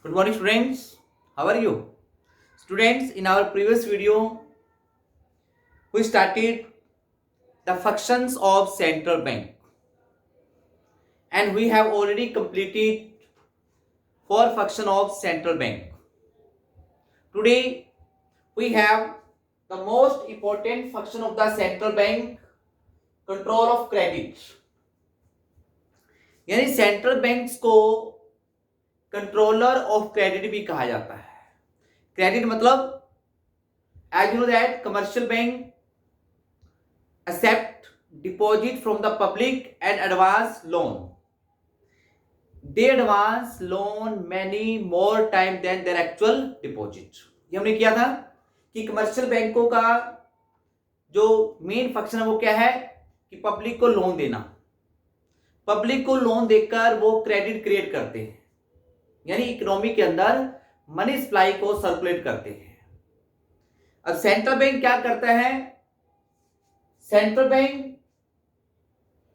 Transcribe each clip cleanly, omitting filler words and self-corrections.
Good morning, students. How are you? Students, in our previous video, we started the functions of central bank and we have already completed four functions of central bank. Today, we have the most important function of the central bank, control of credit. यानी central banks को controller of credit भी कहा जाता है. Credit मतलब as you know that commercial bank accept deposit from the public and advance loan. They advance loan many more time than their actual deposit. ये हमने किया था कि कमर्शियल बैंकों का जो मेन फंक्शन है वो क्या है कि पब्लिक को लोन देना. पब्लिक को लोन देकर वो क्रेडिट क्रिएट करते हैं, यानी इकोनॉमी के अंदर मनी सप्लाई को सर्कुलेट करते हैं. अब सेंट्रल बैंक क्या करता है? सेंट्रल बैंक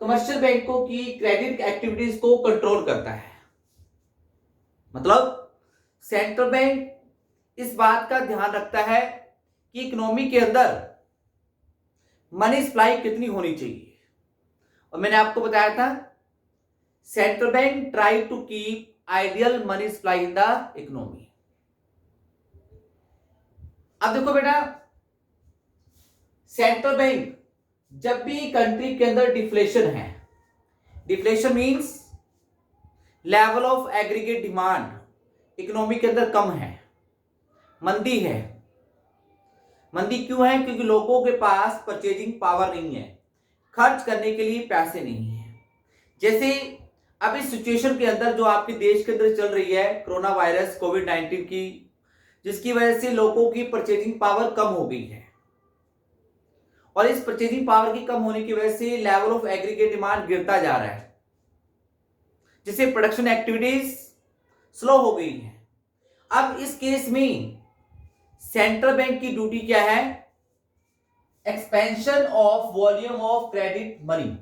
कमर्शियल बैंकों की क्रेडिट एक्टिविटीज को कंट्रोल करता है. मतलब सेंट्रल बैंक इस बात का ध्यान रखता है कि इकोनॉमी के अंदर मनी सप्लाई कितनी होनी चाहिए. और मैंने आपको बताया था central bank try to keep ideal money supply in the economy. अब देखो बेटा, सेंट्रल बैंक जब भी कंट्री के अंदर डिफ्लेशन है, deflation means level of aggregate demand economy के अंदर कम है, मंदी है. मंदी क्यों है? क्योंकि लोगों के पास परचेजिंग पावर नहीं है, खर्च करने के लिए पैसे नहीं है. जैसे अब इस सिचुएशन के अंदर जो आपके देश के अंदर चल रही है कोरोना वायरस कोविड-19 की, जिसकी वजह से लोगों की परचेजिंग पावर कम हो गई है और इस परचेजिंग पावर की कम होने की वजह से लेवल ऑफ एग्रीगेट डिमांड गिरता जा रहा है, जिससे प्रोडक्शन एक्टिविटीज स्लो हो गई है. अब इस केस में सेंट्रल बैंक की ड्यूटी क्या है? Expansion of volume of credit money.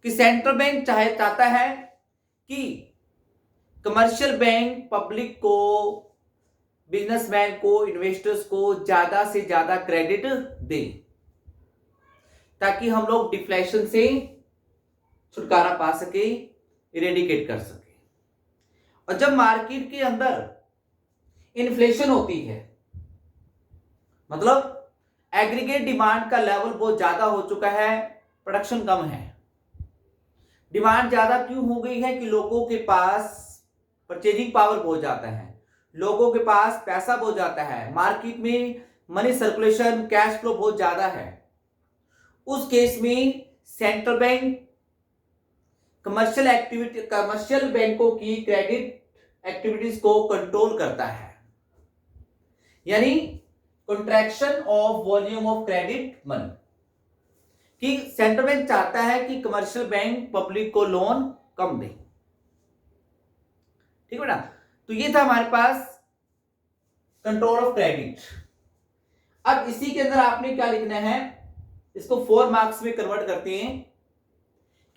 कि सेंट्रल बैंक चाहता है कि कमर्शियल बैंक पब्लिक को, बिजनेसमैन को, इन्वेस्टर्स को ज्यादा से ज्यादा क्रेडिट दे ताकि हम लोग डिफ्लेशन से छुटकारा पा सके, इरेडिकेट कर सके. और जब मार्केट के अंदर इन्फ्लेशन होती है, मतलब एग्रीगेट डिमांड का लेवल बहुत ज्यादा हो चुका है, प्रोडक्शन कम है. डिमांड ज्यादा क्यों हो गई है? कि लोगों के पास परचेजिंग पावर बहुत ज्यादा है, लोगों के पास पैसा बहुत ज्यादा है, मार्केट में मनी सर्कुलेशन, कैश फ्लो बहुत ज्यादा है. उस केस में सेंट्रल बैंक कमर्शियल बैंकों की क्रेडिट एक्टिविटीज को कंट्रोल करता है, यानी contraction of volume of credit money. कि सेंट्रल बैंक चाहता है कि कमर्शियल बैंक पब्लिक को लोन कम दे. ठीक है बेटा, तो ये था हमारे पास कंट्रोल ऑफ क्रेडिट. अब इसी के अंदर आपने क्या लिखना है, इसको 4 मार्क्स में कन्वर्ट करते हैं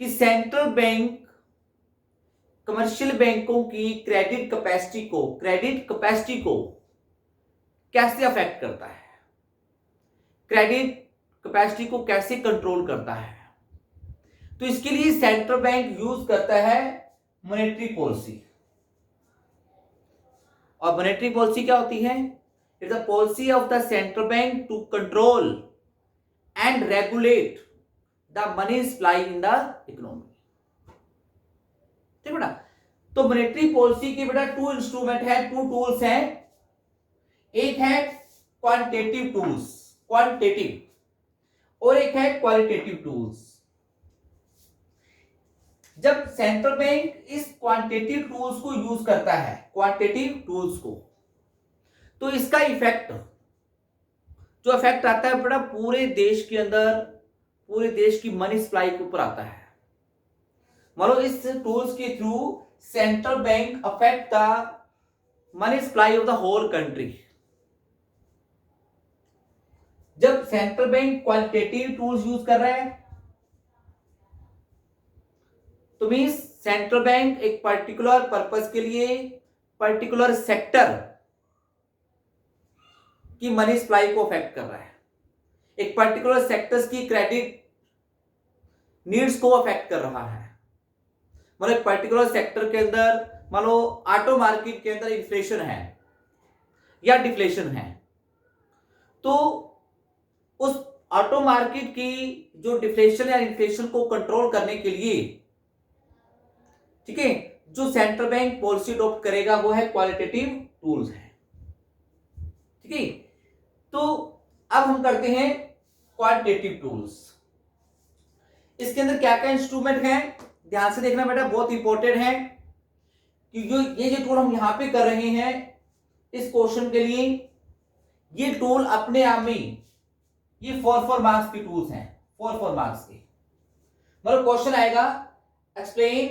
कि सेंट्रल बैंक कमर्शियल बैंकों की क्रेडिट कैपेसिटी को कैसे अफेक्ट करता है, क्रेडिट कैपेसिटी को कैसे कंट्रोल करता है. तो इसके लिए सेंट्रल बैंक यूज करता है मॉनेटरी पॉलिसी. और मॉनेटरी पॉलिसी क्या होती है? It's a policy of the central bank to control and regulate the money supply in the economy. ठीक बेटा, तो मॉनेटरी पॉलिसी के बेटा 2 इंस्ट्रूमेंट है, 2 टूल्स हैं. एक है क्वांटिटेटिव टूल्स, क्वांटिटेटिव, और एक है क्वालिटेटिव टूल्स. जब सेंट्रल बैंक इस क्वांटिटेटिव टूल्स को यूज करता है, क्वांटिटेटिव टूल्स को, तो इसका इफेक्ट जो इफेक्ट आता है बड़ा पूरे देश के अंदर, पूरे देश की मनी सप्लाई के ऊपर आता है. मतलब इस टूल्स के through central bank affect the money supply of the whole country. जब central bank qualitative tools use कर रहा है तो मींस सेंट्रल बैंक एक पर्टिकुलर पर्पस के लिए पर्टिकुलर सेक्टर की मनी सप्लाई को अफेक्ट कर रहा है, एक पर्टिकुलर सेक्टर्स की क्रेडिट नीड्स को अफेक्ट कर रहा है। मतलब एक पर्टिकुलर सेक्टर के अंदर मान लो ऑटो मार्केट के अंदर इन्फ्लेशन है या डिफ्लेशन है, तो उस ऑटो मार्केट की जो डिफ्लेशन या इन्फ्लेशन को कंट्रोल करने के लिए, ठीक है, जो सेंट्रल बैंक पॉलिसी अडॉप्ट करेगा वो है क्वालिटेटिव टूल्स है। ठीक है, तो अब हम करते हैं क्वांटिटेटिव टूल्स। इसके अंदर क्या क्या इंस्ट्रूमेंट हैं, ध्यान से देखना बेटा, बहुत इंपॉर्टेंट है कि ये जो टूल हम यहां पे कर रहे हैं इस क्वेश्चन के लिए, ये टूल अपने आप में ये 4 मार्क्स की टूल्स हैं, 4 मार्क्स के। मतलब क्वेश्चन आएगा explain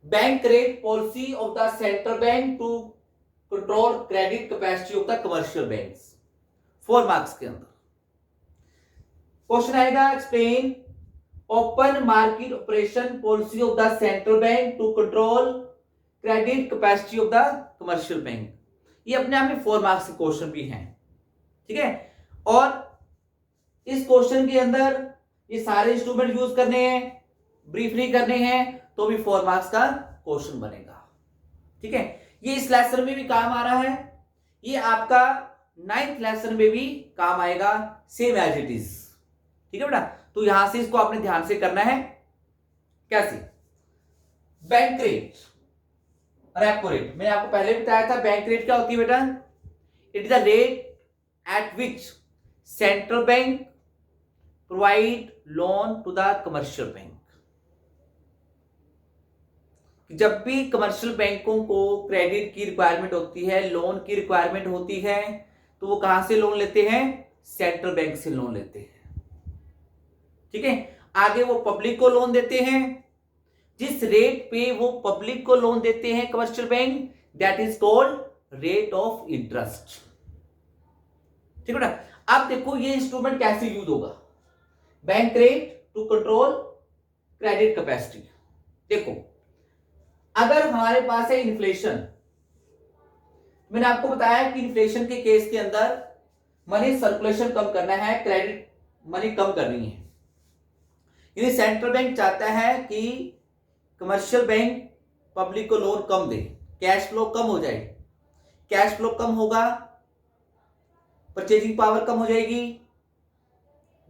bank rate policy of the central bank to control credit capacity of the commercial banks, 4 marks के अंदर क्वेश्चन आएगा explain open market operation policy of the central bank to control credit capacity of the commercial bank. ये अपने आप में 4 marks के question भी हैं। ठीक है, और इस क्वेश्चन के अंदर ये सारे इंस्ट्रूमेंट यूज करने हैं, ब्रीफली करने हैं, तो भी 4 मार्क्स का क्वेश्चन बनेगा। ठीक है, ये इस लेसन में भी काम आ रहा है, ये आपका 9th लेसन में भी काम आएगा, सेम एज इट इज। ठीक है बेटा, तो यहां से इसको आपने ध्यान से करना है। कैसे? बैंक रेट और रेपो रेट, मैंने आपको पहले बताया था बैंक रेट क्या होती है बेटा, it is the rate at which central bank provide loan to the commercial bank. जब भी कमर्शियल बैंकों को क्रेडिट की रिक्वायरमेंट होती है, लोन की रिक्वायरमेंट होती है, तो वो कहां से लोन लेते हैं? सेंट्रल बैंक से लोन लेते हैं। ठीक है, आगे वो पब्लिक को लोन देते हैं, जिस रेट पे वो पब्लिक को लोन देते हैं commercial bank, that is called rate of interest. ठीक है ना, अब देखो ये इंस्ट्रूमेंट कैसे यूज होगा, bank rate to control credit capacity. देखो, अगर हमारे पास है इन्फ्लेशन, मैंने आपको बताया कि इन्फ्लेशन के केस के अंदर मनी सर्कुलेशन कम करना है, क्रेडिट मनी कम करनी है, यानी सेंट्रल बैंक चाहता है कि कमर्शियल बैंक पब्लिक को लोन कम दे, कैश फ्लो कम हो जाए। कैश फ्लो कम होगा, परचेजिंग पावर कम हो जाएगी,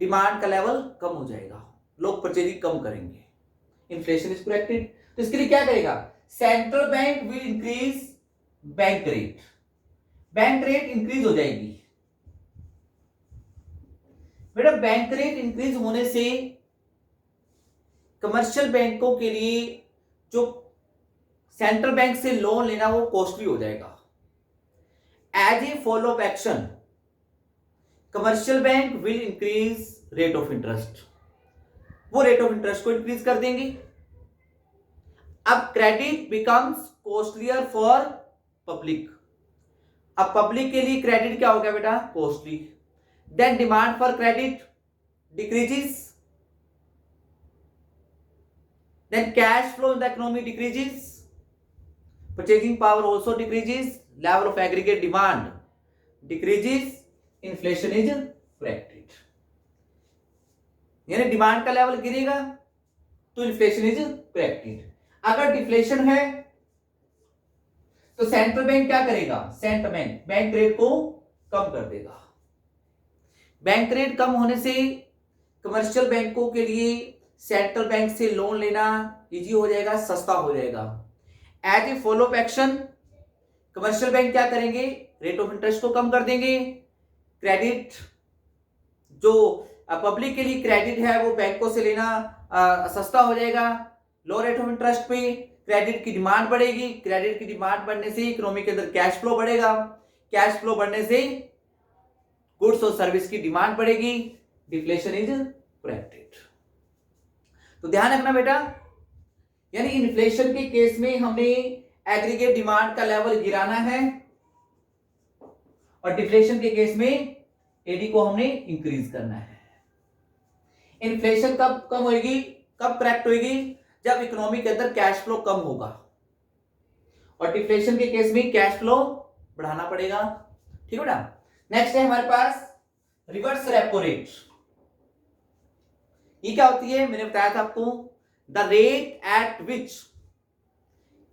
डिमांड का लेवल कम हो जाएगा, लोग परचेजिंग कम करेंगे, इन्फ्लेशन इज करेक्टेड। तो इसके लिए क्या करेगा? Central bank will increase bank rate, bank rate increase हो जाएगी। बेटा बैंक रेट इंक्रीज होने से कमर्शियल बैंकों के लिए जो सेंट्रल बैंक से लोन लेना वो कॉस्टली हो जाएगा। As a follow up action commercial bank will increase rate of interest, वो रेट ऑफ इंटरेस्ट को इंक्रीज कर देंगे। अब credit becomes costlier for public, अब पब्लिक के लिए क्रेडिट क्या हो गया बेटा? Costly. Then demand for credit decreases, then cash flow in the economy decreases, purchasing power also decreases, level of aggregate demand decreases, inflation is corrected। यानी demand का level गिरेगा तो इन्फ्लेशन इज करेक्टेड। अगर deflation है तो central bank क्या करेगा? Central bank bank rate को कम कर देगा। बैंक रेट कम होने से कमर्शियल बैंकों के लिए सेंट्रल बैंक से लोन लेना इजी हो जाएगा, सस्ता हो जाएगा। As a follow up action commercial bank क्या करेंगे? रेट ऑफ इंटरेस्ट को कम कर देंगे। क्रेडिट जो पब्लिक के लिए क्रेडिट है वो बैंकों से लेना सस्ता हो जाएगा। लो रेट ऑफ इंटरेस्ट पे क्रेडिट की डिमांड बढ़ेगी, क्रेडिट की डिमांड बढ़ने से इकोनॉमी के अंदर कैश फ्लो बढ़ेगा, कैश फ्लो बढ़ने से गुड्स और सर्विस की डिमांड बढ़ेगी, डिफ्लेशन इज करेक्टेड। तो ध्यान रखना बेटा, यानी इन्फ्लेशन के केस में हमने एग्रीगेट डिमांड का लेवल गिराना है और डिफ्लेशन के केस में एडी को हमने इंक्रीज करना है। इन्फ्लेशन कब कम होगी, कब करेक्ट होगी? जब इकोनॉमी के अंदर कैश फ्लो कम होगा और डिफ्लेशन के केस में कैश फ्लो बढ़ाना पड़ेगा। ठीक है बेटा। नेक्स्ट है हमारे पास रिवर्स रेपो रेट। ये क्या होती है, मैंने बताया था आपको, the rate at which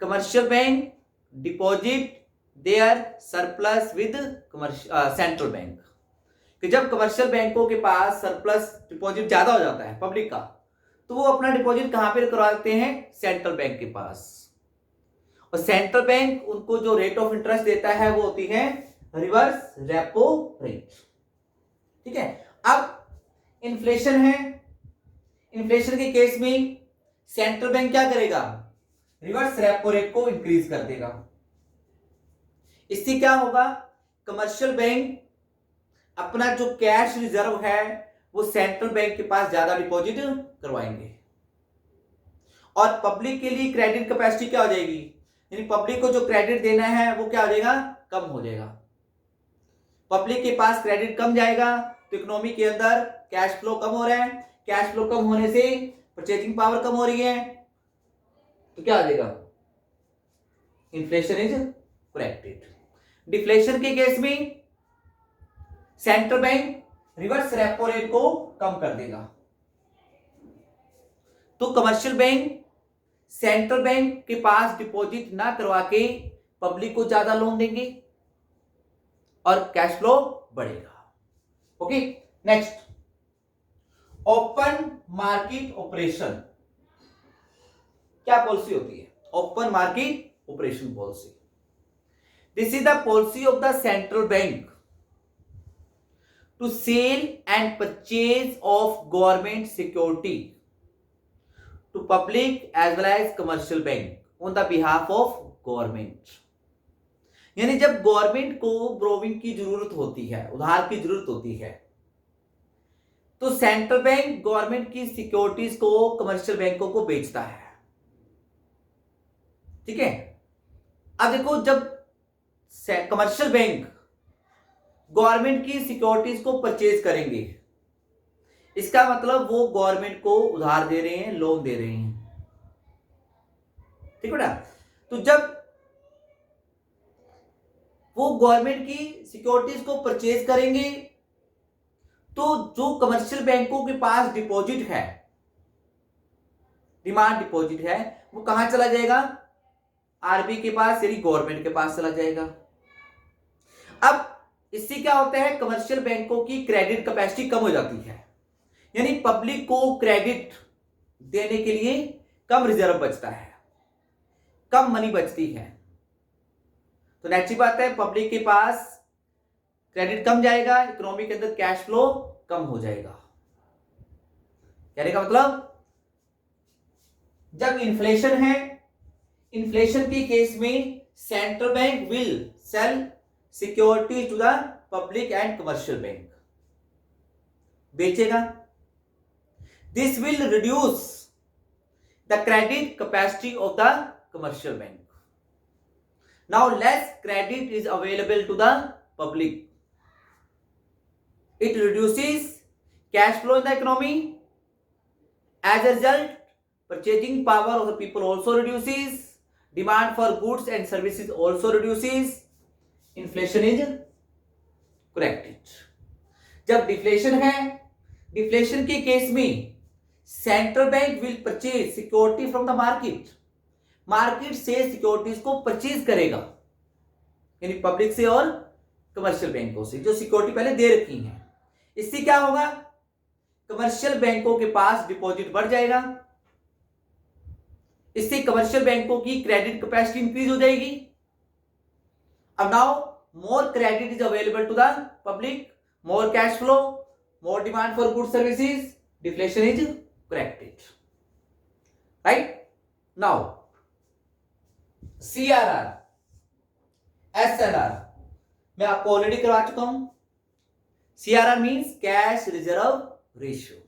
commercial bank deposit their surplus with central bank. कि जब कमर्शियल बैंकों के पास सरप्लस डिपॉजिट ज्यादा हो जाता है पब्लिक का, तो वो अपना डिपॉजिट कहां पर करवाते हैं, सेंट्रल बैंक के पास। और सेंट्रल बैंक उनको जो रेट ऑफ इंटरेस्ट देता है वो होती है रिवर्स रेपो रेट। ठीक है। अब इन्फ्लेशन है, इन्फ्लेशन के केस में सेंट्रल बैंक क्या करेगा, रिवर्स रेपो रेट को इंक्रीज कर देगा। इससे क्या होगा, कमर्शियल बैंक अपना जो कैश रिजर्व है वो सेंट्रल बैंक के पास ज्यादा डिपॉजिट करवाएंगे, और पब्लिक के लिए क्रेडिट कैपेसिटी क्या हो जाएगी, यानी पब्लिक को जो क्रेडिट देना है वो क्या हो जाएगा, कम हो जाएगा। पब्लिक के पास क्रेडिट कम जाएगा तो इकोनॉमी के अंदर कैश फ्लो कम हो रहा है, कैश फ्लो कम होने से परचेजिंग पावर कम हो रही है, तो क्या आ जाएगा, इन्फ्लेशन इज करेक्टेड। डिफ्लेशन के केस में central bank reverse repo rate को कम कर देगा, तो कमर्शियल बैंक सेंट्रल बैंक के पास डिपॉजिट ना करवा के पब्लिक को ज्यादा लोन देंगे और कैश फ्लो बढ़ेगा। Okay. Next, open market operation. क्या पॉलिसी होती है, open market operation policy. This is the policy of the central bank to sell and purchase of government security to public as well as commercial bank on the behalf of government। यानी जब government को borrowing की जरूरत होती है, उधार की जरूरत होती है, तो सेंट्रल बैंक गवर्नमेंट की सिक्योरिटीज को कमर्शियल बैंकों को बेचता है। ठीक है। अब देखो, जब कमर्शियल बैंक गवर्नमेंट की सिक्योरिटीज को परचेज करेंगे, इसका मतलब वो गवर्नमेंट को उधार दे रहे हैं, लोन दे रहे हैं। ठीक है बेटा। तो जब वो गवर्नमेंट की सिक्योरिटीज को परचेज करेंगे, तो जो कमर्शियल बैंकों के पास डिपॉजिट है, डिमांड डिपॉजिट है, वो कहां चला जाएगा, आरबीआई के पास, यानी गवर्नमेंट के पास चला जाएगा। अब इससे क्या होता है, कमर्शियल बैंकों की क्रेडिट कैपेसिटी कम हो जाती है, यानी पब्लिक को क्रेडिट देने के लिए कम रिजर्व बचता है, कम मनी बचती है। तो नेक्स्ट बात है, पब्लिक के पास क्रेडिट कम जाएगा, इकोनॉमी के अंदर कैश फ्लो कम हो जाएगा। कहने का मतलब, जब इन्फ्लेशन है, इन्फ्लेशन के केस में central bank will sell security to the public and commercial bank, बेचेगा। This will reduce the credit capacity of the commercial bank. Now less credit is available to the public. It reduces cash flow in the economy. As a result, purchasing power of the people also reduces. Demand for goods and services also reduces. Inflation is corrected. जब deflation है, deflation के case में central bank will purchase security from the market, market से securities को purchase करेगा, यानी public से और कमर्शियल बैंकों से जो सिक्योरिटी पहले दे रखी है। इससे क्या होगा, कमर्शियल बैंकों के पास डिपॉजिट बढ़ जाएगा, इससे कमर्शियल बैंकों की क्रेडिट कैपेसिटी इंक्रीज हो जाएगी। अब now more credit is available to the public, more cash flow, more demand for good services, deflation is corrected, right? Now CRR, SLR मैं आपको ऑलरेडी करवा चुका हूं। CRR means cash reserve ratio.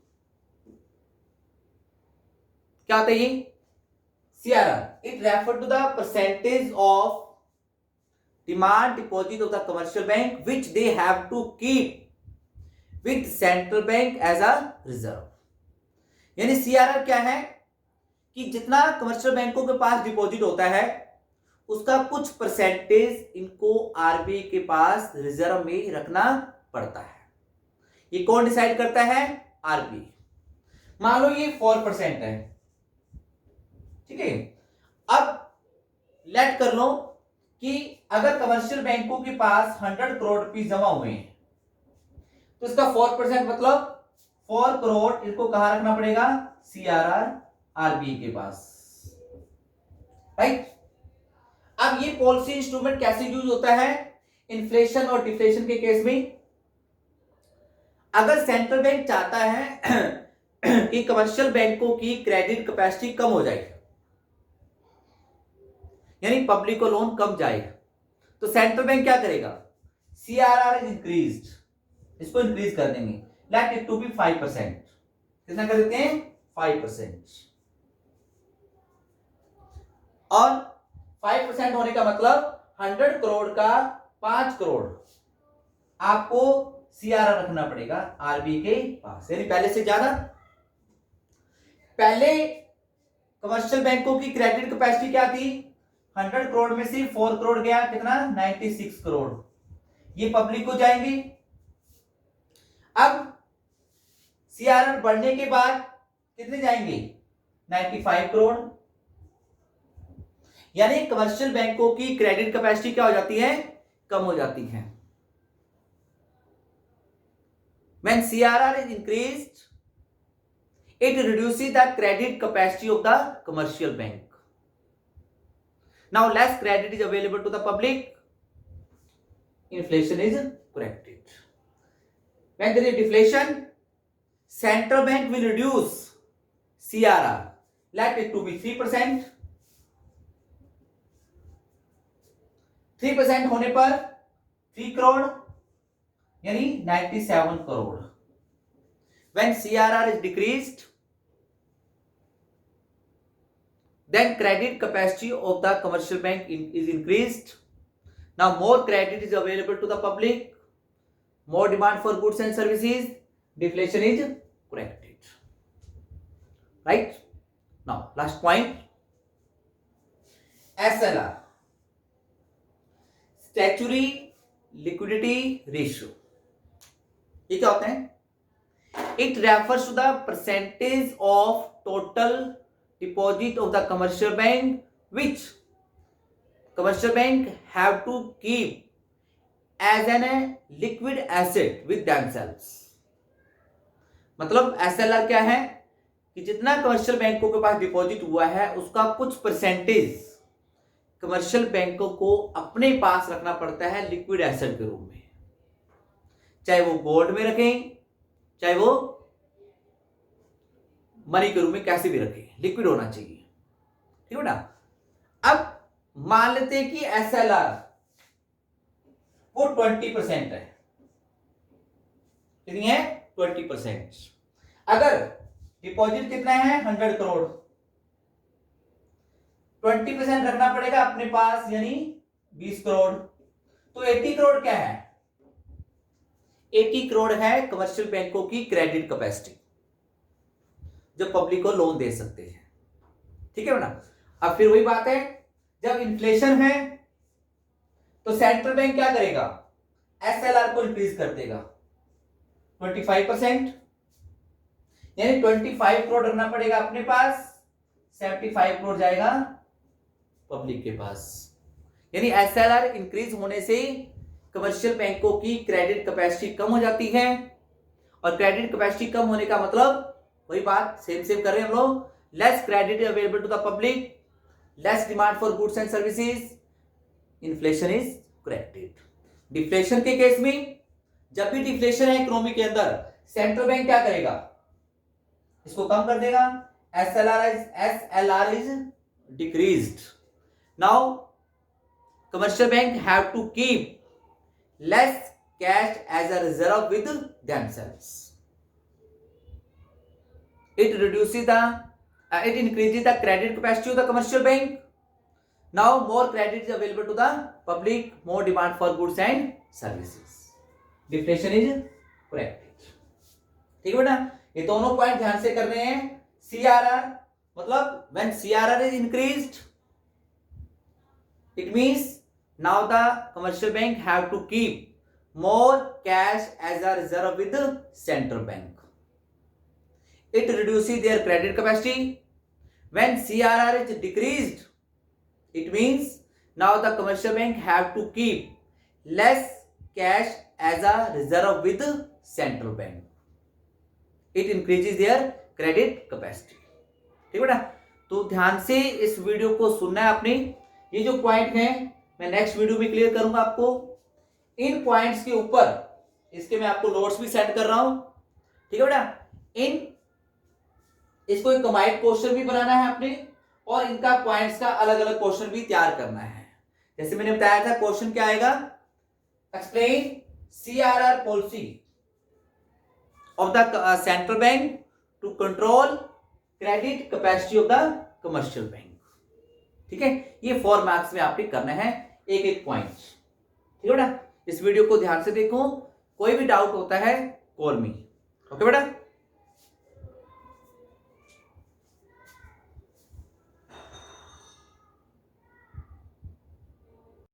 क्या होता है ये CRR? It refer to the percentage of demand deposit of the commercial bank which they have to keep with central bank as a reserve. यानी सीआरआर क्या है कि जितना कमर्शियल बैंकों के पास डिपॉजिट होता है उसका कुछ परसेंटेज इनको आरबीआई के पास रिजर्व में रखना पड़ता है। ये कौन डिसाइड करता है? आरबीआई। मान लो ये 4% है, ठीक है। अब लेट कर लो कि अगर कमर्शियल बैंकों के पास 100 करोड़ रुपए जमा हुए हैं तो इसका 4% मतलब 4 करोड़ इनको कहां रखना पड़ेगा? सीआरआर, आरबीआई के पास, राइट। अब ये पॉलिसी इंस्ट्रूमेंट कैसे यूज होता है? इन्फ्लेशन और डिफ्लेशन के केस में अगर सेंट्रल बैंक चाहता है कि कमर्शियल बैंकों की क्रेडिट कैपेसिटी कम हो जाए, यानी पब्लिक को लोन कम जाए, तो सेंट्रल बैंक क्या करेगा? सीआरआर इज इंक्रीज्ड, इसको इंक्रीज कर देंगे, लेट इट टू बी 5%। कितना कर देते हैं? 5%। और 5% होने का मतलब 100 करोड़ का 5 करोड़ आपको सीआरआर रखना पड़ेगा आरबीआई के पास, यानी पहले से ज्यादा। पहले कमर्शियल बैंकों की क्रेडिट कैपेसिटी क्या थी? 100 करोड़ में से 4 करोड़ गया, कितना? 96 करोड़, ये पब्लिक को जाएंगे। अब सीआरआर बढ़ने के बाद कितने जाएंगे? 95 करोड़, यानी कमर्शियल बैंकों की क्रेडिट कैपेसिटी क्या हो जाती है? कम हो जाती है। When CRR is increased, it reduces the credit capacity of the commercial bank. Now less credit is available to the public, inflation is corrected. When there is deflation, central bank will reduce CRR, let it to be 3%. 3% होने पर 3 करोड़ यानी 97 crore. When CRR is decreased, then credit capacity of the commercial bank is increased. Now more credit is available to the public, more demand for goods and services, deflation is corrected, right? Now last point, SLR, statutory liquidity ratio। ये क्या होता है? It refers to the percentage of total deposit of the commercial bank which commercial bank have to keep as an liquid asset with themselves। मतलब SLR क्या है कि जितना commercial बैंकों के पास डिपॉजिट हुआ है उसका कुछ परसेंटेज कमर्शियल बैंकों को अपने पास रखना पड़ता है लिक्विड एसेट के रूप में, चाहे वो गोल्ड में रखें, चाहे वो मनी के रूप में, कैसे भी रखें, लिक्विड होना चाहिए, ठीक है ना। अब मान लेते हैं कि एसएलआर वो 20% है, कितनी है? 20%। अगर डिपॉजिट कितना है? 100 करोड़, 20% रखना पड़ेगा अपने पास, यानी 20 करोड़। तो 80 करोड़ क्या है? 80 करोड़ है कमर्शियल बैंकों की क्रेडिट कैपेसिटी जो पब्लिक को लोन दे सकते हैं, ठीक है ना। अब फिर वही बात है, जब इन्फ्लेशन है तो सेंट्रल बैंक क्या करेगा? एसएलआर को इंक्रीज कर देगा 25%, यानी 25 करोड़ रखना पड़ेगा अपने पास, 75 करोड़ जाएगा पब्लिक के पास। यानी एसएलआर इंक्रीज होने से कमर्शियल बैंकों की क्रेडिट कैपेसिटी कम हो जाती है, और क्रेडिट कैपेसिटी कम होने का मतलब वही बात सेम कर रहे हैं हम लोग, less credit available to the public, less demand for goods and services, inflation is corrected. Deflation के केस में, जब भी डिफ्लेशन है इकोनॉमी के अंदर, सेंट्रल बैंक क्या करेगा? इसको कम कर देगा, SLR is decreased. Now commercial bank have to keep less cash as a reserve with themselves. It reduces the it increases the credit capacity of the commercial bank. Now more credit is available to the public, more demand for goods and services, deflation is corrected। ठीक है ना, ये दोनों point ध्यान से करने हैं। CRR मतलब when CRR is increased It means now the commercial bank have to keep more cash as a reserve with the central bank. It reduces their credit capacity. When CRR is decreased, it means now the commercial bank have to keep less cash as a reserve with the central bank. It increases their credit capacity. ठीक बेटा, तो ध्यान से इस video को सुनना है आपने। ये जो पॉइंट है मैं नेक्स्ट वीडियो में क्लियर करूंगा आपको। इन पॉइंट्स के ऊपर इसके मैं आपको नोट्स भी सेंड कर रहा हूं, ठीक है बेटा। इसको एक कंबाइंड क्वेश्चन भी बनाना है आपने और इनका पॉइंट्स का अलग अलग क्वेश्चन भी तैयार करना है। जैसे मैंने बताया था क्वेश्चन क्या आएगा, explain CRR policy of the central bank to control credit capacity of the commercial bank. ठीक है, ये 4 मार्क्स में आपने करना है एक एक पॉइंट। ठीक है बेटा, इस वीडियो को ध्यान से देखो, कोई भी डाउट होता है कॉल मी। ओके बेटा।